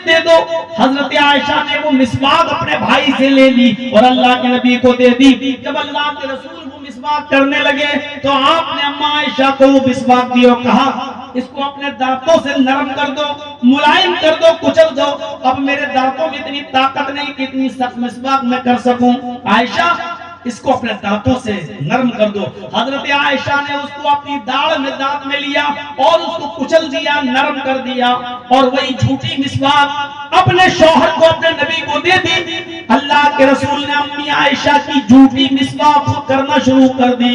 दे दो। हजरत आयशा ने वो मिसवाक अपने भाई से ले ली और अल्लाह के नबी को दे दी। जब अल्लाह के रसूल वो मिसवाक करने लगे तो आपने अम्मा आयशा को वो मिसवाक दी और कहा इसको अपने दांतों से नरम कर दो, मुलायम कर दो, कुचल दो। अब मेरे दांतों में इतनी ताकत नहीं कि इतनी सख्त मिसवाक मैं कर सकूं। आयशा इसको अपने दांतों से नरम कर दो। हजरत आयशा ने उसको अपनी दाढ़ में दांत में लिया और उसको कुचल दिया, नरम कर दिया और वही झूठी मिसवाक अपने शौहर को, अपने नबी को दे दी। अल्लाह के रसूल ने अम्मी आयशा की झूठी मिसवाक करना शुरू कर दी।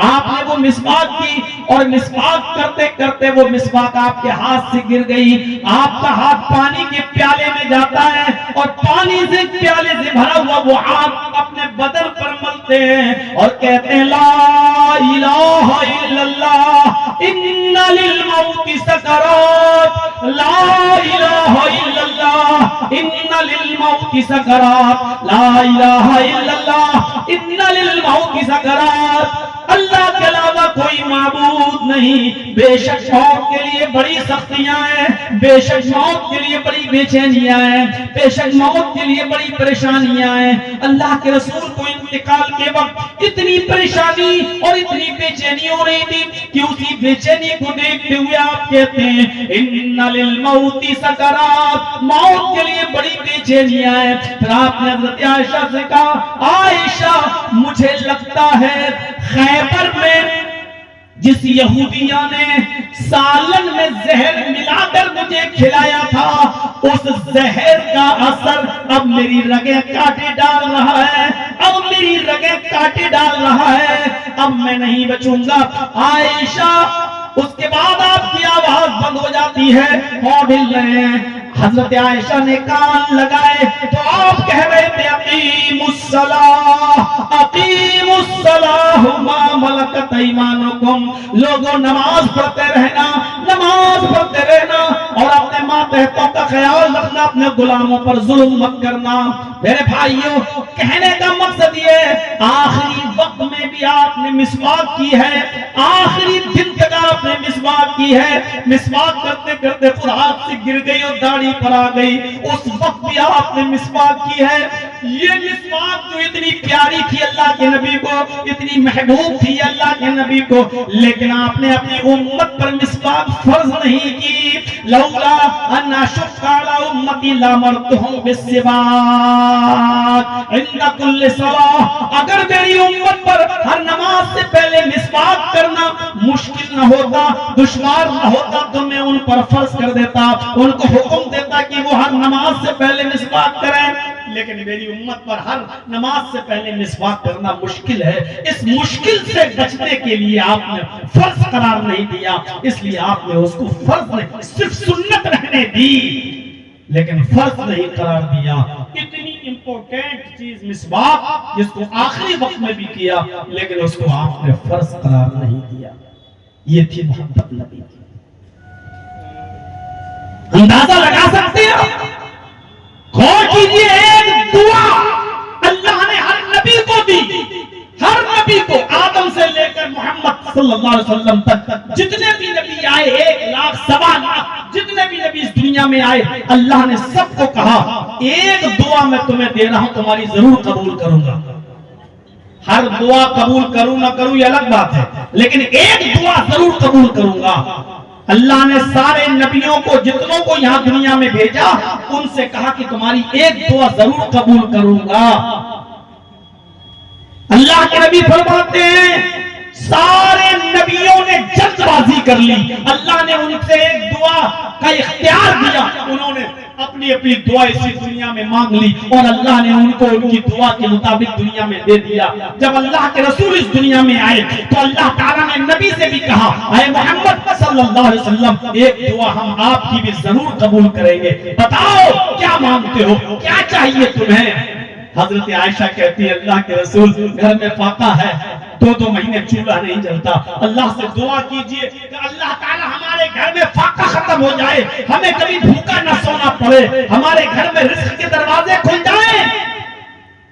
आपने वो मिसवाक की और मिसवाक करते करते वो मिसवाक आपके हाथ से गिर गई। आपका हाथ पानी के प्याले में जाता है और पानी से प्याले से भरा हुआ वो हाथ अपने बदन पर मलते हैं और कहते हैं ला इलाहा इल्लल्लाह इन्ना लिल मौति सकरात, ला इलाहा इल्लल्लाह इन्ना लिल मौति सकरात, ला इलाहा इल्लल्लाह इन्ना लिल मौति सकरात। अल्लाह के अलावा कोई माबूद नहीं। बेशक मौत के लिए बड़ी सख्तियां हैं, बेशक मौत के लिए बड़ी बेचैनियां हैं, बेशक मौत के लिए बड़ी परेशानियां हैं। अल्लाह के रसूल को इंतकाल के वक्त इतनी परेशानी और इतनी बेचैनी हो रही थी कि उसी बेचैनी को देखते हुए आप कहते हैं इन्ना लिल मौति सकरात, मौत के लिए बड़ी बेचैनियां हैं। फिर आपने हज़रत आयशा से कहा आयशा मुझे लगता है खैबर में जिस यहूदिया ने सालन में जहर मिलाकर मुझे खिलाया था उस जहर का असर अब मेरी रगें काटे डाल रहा है, अब मेरी रगें काटे डाल रहा है, अब मैं नहीं बचूंगा। आयशा उसके बाद आपकी आवाज बंद हो जाती है और हिल रहे हैं। हजरत आयशा ने कान लगाए तो आप कह रहे थे अकीमुस्सलाह मा मलकत ऐमानुकुम, लोगों नमाज पढ़ते रहना, नमाज पढ़ते रहना और अपने मातहतों का ख्याल रखना, अपने गुलामों पर जुल्म मत करना। मेरे भाइयों कहने का मकसद ये आखिरी वक्त में भी आपने मिसवाक की है, आखिरी दिन तक आपने मिसवाक की है। मिसवाक करते करते खुद हाथ से गिर गई और दाढ़ी पर आ गई, उस वक्त भी आपने मिसवाक की है। ये मिसवाक जो इतनी प्यारी थी अल्लाह के नबी को, इतनी महबूब थी अल्लाह के नबी को, लेकिन आपने अपनी उम्मत पर मिसवाक फर्ज नहीं की। लौला अन्ना शुक्काला उम्मती लामरतुहुम बिस्सिवाक इंदा कुल्ली सलाह, अगर मेरी उम्मत पर हर नमाज से पहले मिसवाक करना मुश्किल न होता, दुश्वार न होता तो मैं उन पर फर्ज कर देता, उनको हुक्म देता कि वो हर नमाज से पहले मिसवाक करें। लेकिन मेरी उम्मत पर हर नमाज से पहले मिसवाक करना मुश्किल है। इस मुश्किल से बचने के लिए आपने फर्ज करार नहीं दिया, इसलिए आपने उसको फर्ज नहीं सिर्फ सुन्नत रहने दी लेकिन फर्ज नहीं करार दिया। इतनी इंपॉर्टेंट चीज मिसवाक जिसको आखिरी वक्त में भी किया लेकिन उसको आपने फर्ज करार नहीं दिया। ये थी मोहब्बत नबी की। अंदाजा लगा सकते हैं? गौर कीजिए, एक दुआ अल्लाह ने हर नबी को दी, हर नबी को, आदम से लेकर मोहम्मद सल्लल्लाहु अलैहि वसल्लम तक जितने भी नबी आए, 1 लाख 1.25 लाख जितने भी नबी इस दुनिया में आए, अल्लाह ने सबको कहा एक दुआ मैं तुम्हें दे रहा हूं, तुम्हारी जरूर कबूल करूंगा। हर दुआ कबूल करूं ना करूं ये अलग बात है, लेकिन एक दुआ जरूर कबूल करूंगा। अल्लाह ने सारे नबियों को जितनों को यहां दुनिया में भेजा उनसे कहा कि तुम्हारी एक दुआ जरूर कबूल करूंगा। अल्लाह के नबी फरमाते हैं सारे नबियों ने जल्दबाजी कर ली, अल्लाह ने उनसे एक दुआ का इख्तियार दिया, उन्होंने अपनी अपनी दुआ इसी दुनिया में मांग ली और अल्लाह ने उनको उनकी दुआ के मुताबिक दुनिया में दे दिया। जब अल्लाह के रसूल इस दुनिया में आए तो अल्लाह ताला ने नबी से भी कहा आए मोहम्मद सल्लल्लाहु अलैहि वसल्लम, एक दुआ हम आपकी भी जरूर कबूल करेंगे, बताओ क्या मांगते हो, क्या चाहिए तुम्हें। हजरत आयशा कहती है अल्लाह के रसूल घर में फाका है, 2-2 महीने चूल्हा नहीं जलता, अल्लाह से दुआ कीजिए कि अल्लाह ताला हमारे घर में फाका खत्म हो जाए, हमें कभी भूखा न सोना पड़े, हमारे घर में रिस्क के दरवाजे खुल जाएं।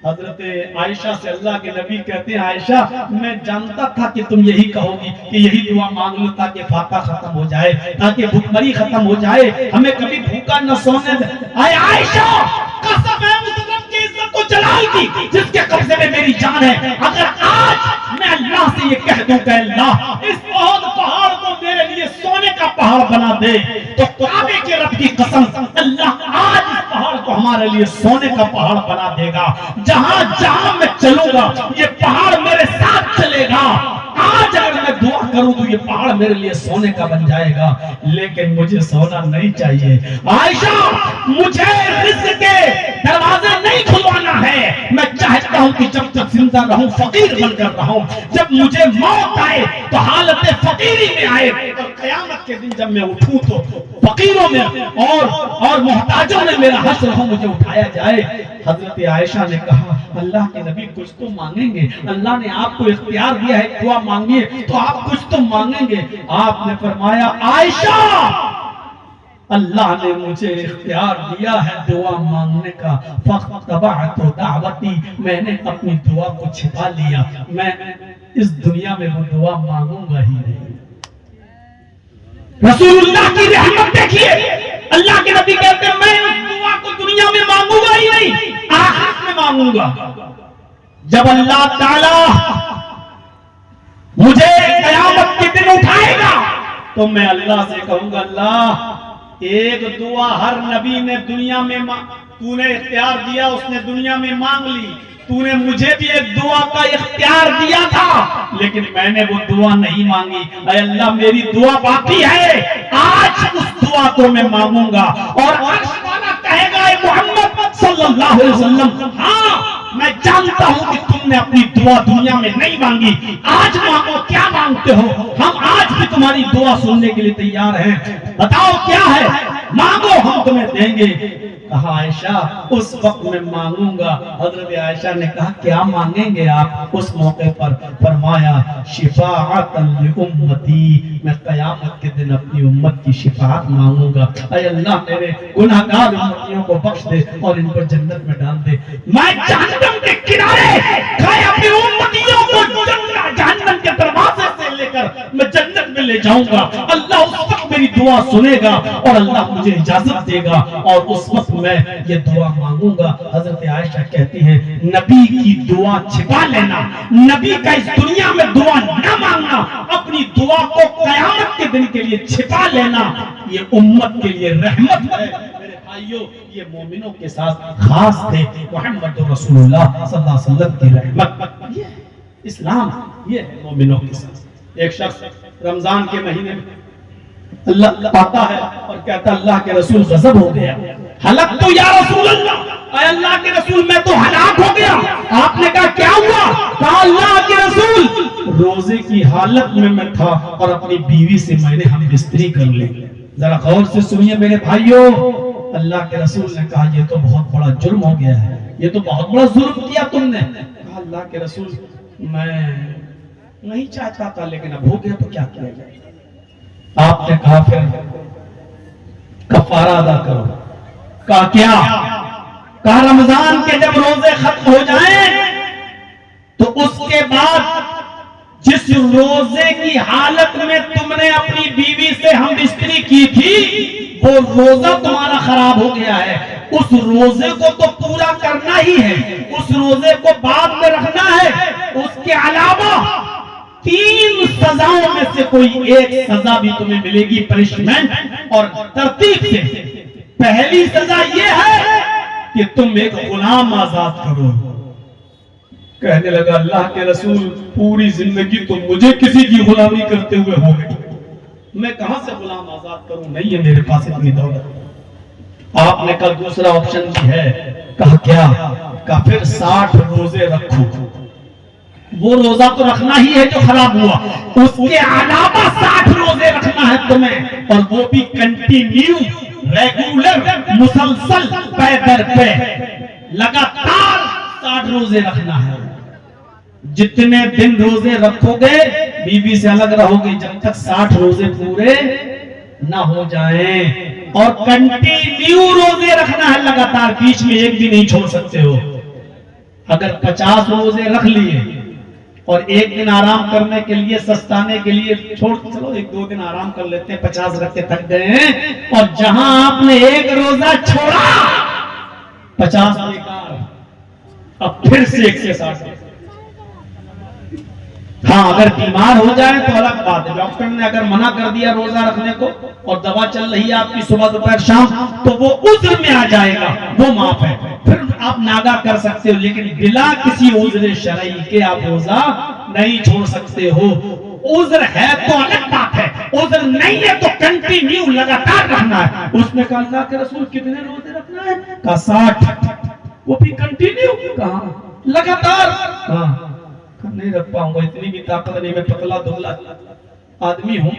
हजरत आयशा से अल्लाह के नबी कहते हैं, आयशा मैं जानता था कि तुम यही कहोगी कि यही दुआ मांग लो ताकि फाका खत्म हो जाए, ताकि भूखमरी खत्म हो जाए, हमें कभी भूखा न सोने दे। आयशा कसम है उस रब की इज्जत को जलाल की जिसके कब्जे में मेरी जान है, अगर आज मैं अल्लाह से ये कह दूं कि अल्लाह इस बहुत पहाड़ को मेरे लिए सोने का पहाड़ बना दे, तो काबे के रब की कसम अल्लाह आज इस पहाड़ को हमारे लिए सोने का पहाड़ बना देगा। जहां जहां मैं चलूंगा ये पहाड़ मेरे साथ चलेगा। आज अगर मैं दुआ करूं तो ये पहाड़ मेरे लिए सोने का बन जाएगा, लेकिन मुझे सोना नहीं चाहिए। आयशा मुझे रिज़्क़ के दरवाजे नहीं खुलवाना है, मैं चाहता हूं कि जब तक जिंदा रहूं फकीर बनकर रहूं, जब मुझे मौत आए तो हालत फकीरी में आए, और क़यामत के दिन जब मैं उठूं तो फकीरों में और मोहताजों में मेरा हश्र हो, मुझे उठाया जाए। हजरत आयशा ने कहा, अल्लाह के नबी कुछ तो मांगेंगे, अल्लाह ने आपको इख्तियार दिया है दुआ मांगिए तो आप कुछ तो मांगेंगे। आपने फरमाया, आयशा अल्लाह ने मुझे इख्तियार दिया है दुआ मांगने का, फख्तबअतु दावती, मैंने अपनी दुआ को छिपा लिया, मैं इस दुनिया में वो दुआ मांगूंगा ही नहीं। रसूलुल्लाह की रहमत देखिए, अल्लाह के नबी कहते हैं मैं उस दुआ को दुनिया में मांगूंगा ही नहीं, आखिरत में मांगूंगा। जब अल्लाह ताला मुझे क़यामत के दिन उठाएगा तो मैं अल्लाह से कहूंगा, अल्लाह एक दुआ हर नबी ने दुनिया में तूने इख्तियार दिया, उसने दुनिया में मांग ली, तूने मुझे भी एक दुआ का इख्तियार दिया था लेकिन मैंने वो दुआ नहीं मांगी। अल्लाह मेरी दुआ बाकी है, आज उस दुआ को मैं मांगूंगा। और अर्श वाला कहेगा, मोहम्मद सल्लल्लाहु अलैहि वसल्लम, हाँ मैं जानता हूं कि तुमने अपनी दुआ दुनिया में नहीं मांगी, आज मांगो, क्या मांगते हो, हम आज भी तुम्हारी दुआ सुनने के लिए तैयार हैं, बताओ क्या है, मांगो हम तुम्हें देंगे। कहा आयशा उस वक्त मैं मांगूंगा। हजरत आयशा ने कहा क्या मांगेंगे आप? उस मौके पर फरमाया, शिफाअतन लि उम्मती, मैं क़यामत के दिन अपनी उम्मत की शिफाअत मांगूंगा। ऐ अल्लाह मेरे गुनाहगार उम्मतियों को बख्श दे और इन पर जन्नत में डाल दे। मैं जहन्नम के किनारे खड़े अपनी उम्मतियों को जहन्नम के दरवाजे से लेकर मैं जन्नत में ले जाऊंगा। अल्लाह उस वक्त मेरी दुआ सुनेगा और अल्लाह मुझे इजाजत देगा और उस वक्त मैं ये दुआ मांगूंगा। हजरत आयशा कहती है, नबी की दुआ छिपा लेना, नबी का इस दुनिया में दुआ न मांगना, अपनी दुआ को क़यामत के दिन के लिए छिपा लेना, ये उम्मत के लिए रहमत है। मेरे भाइयों, ये मोमिनों के साथ खास थे, मोहम्मद रसूलुल्लाह सल्लल्लाहु अलैहि वसल्लम की रहमत, ये इस्लाम, ये मोमिनों के साथ। एक शख्स रमजान के महीने में अल्लाह आता है और कहता, अल्लाह के रसूल गजब हो गया, हलक तो या रसूल अल्लाह, अल्लाह के रसूल मैं तो हलाक हो गया। आपने कहा क्या हुआ? कहा अल्लाह के रसूल रोजे की हालत में मैं था और अपनी बीवी से मैंने हम बिस्तरी कर ली। जरा गौर से सुनिए मेरे भाइयों, अल्लाह के रसूल ने कहा ये तो बहुत बड़ा जुर्म हो गया है, ये तो बहुत बड़ा जुर्म किया तुमने। कहा अल्लाह के रसूल मैं नहीं चाहता था लेकिन अब हो गया तो क्या किया जाए। आपने कहा फिर कफारा अदा करो। कहा क्या? कहा रमजान के जब रोजे खत्म हो जाएं तो उसके बाद जिस रोजे की हालत में तुमने अपनी बीवी से हम बिस्तरी की थी वो रोजा तुम्हारा खराब हो गया है, उस रोजे को तो पूरा करना ही है, उस रोजे को बाद में रखना है। उसके अलावा 3 सजाओं में से कोई एक सजा भी तुम्हें मिलेगी पनिशमेंट और तरतीब से। पहली सजा यह है कि तुम एक गुलाम आजाद करो। कहने लगा अल्लाह के रसूल पूरी जिंदगी तो मुझे किसी की गुलामी करते हुए हो गई, मैं कहां से गुलाम आजाद करूं, नहीं है मेरे पास इतनी दौलत। आपने कहा दूसरा ऑप्शन भी है। कहा क्या? कहा फिर 60 रोजे रखो, वो रोजा तो रखना ही है जो खराब हुआ, उसके अलावा 60 रोजे रखना है तुम्हें, और वो भी कंटिन्यू, रेगुलर, मुसलसल, पैदर पे लगातार 60 रोजे रखना है। जितने दिन रोजे रखोगे बीवी से अलग रहोगे जब तक 60 रोजे पूरे ना हो जाएं, और कंटिन्यू रोजे रखना है लगातार, बीच में एक भी नहीं छोड़ सकते हो। अगर 50 रोजे रख लिए और एक दिन आराम करने के लिए, सस्ताने के लिए छोड़, चलो 1-2 दिन आराम कर लेते हैं, 50 रख के थक गए हैं, और जहां आपने एक रोजा छोड़ा 50 बेकार, अब फिर से 160। हाँ, अगर बीमार हो जाए तो अलग बात है, डॉक्टर ने अगर मना कर दिया रोजा रखने को और दवा चल रही है आपकी सुबह दोपहर शाम, तो वो उज्र में आ जाएगा, वो माफ है, फिर आप नागा कर सकते हो, लेकिन बिला किसी उज्र शरई के आप रोजा नहीं छोड़ सकते हो। उज्र है तो अलग बात है, उज्र नहीं है तो कंटिन्यू लगातार रहना है। उसने कहा अल्लाह के रसूल कितने रोजे रखना है? कहा 60। वो भी कंटिन्यू, कहा लगातार, हाँ नहीं रख पाऊंगा, इतनी भी ताकत नहीं, मैं पतला दुबला आदमी हूँ,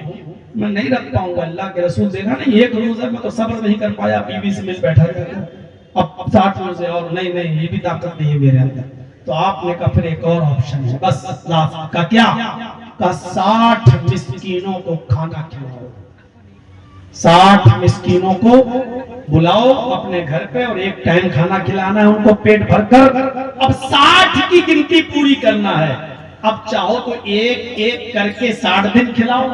मैं नहीं रख पाऊंगा। अल्लाह के रसूल देखा नहीं, एक रोजा में तो सब्र नहीं कर पाया, बीवी से मिल बैठा था, अब 60 रोजे और नहीं, ये भी ताकत नहीं है मेरे अंदर। तो आपने कहा फिर एक और ऑप्शन है, बस लास्ट का क्या, का 60 मिस्कीनों को खाना खिलाओ, 60 मिस्कीनों को बुलाओ अपने घर पे और एक टाइम खाना खिलाना है उनको पेट भरकर। अब 60 की गिनती पूरी करना है, अब चाहो तो एक एक करके 60 दिन खिलाओ,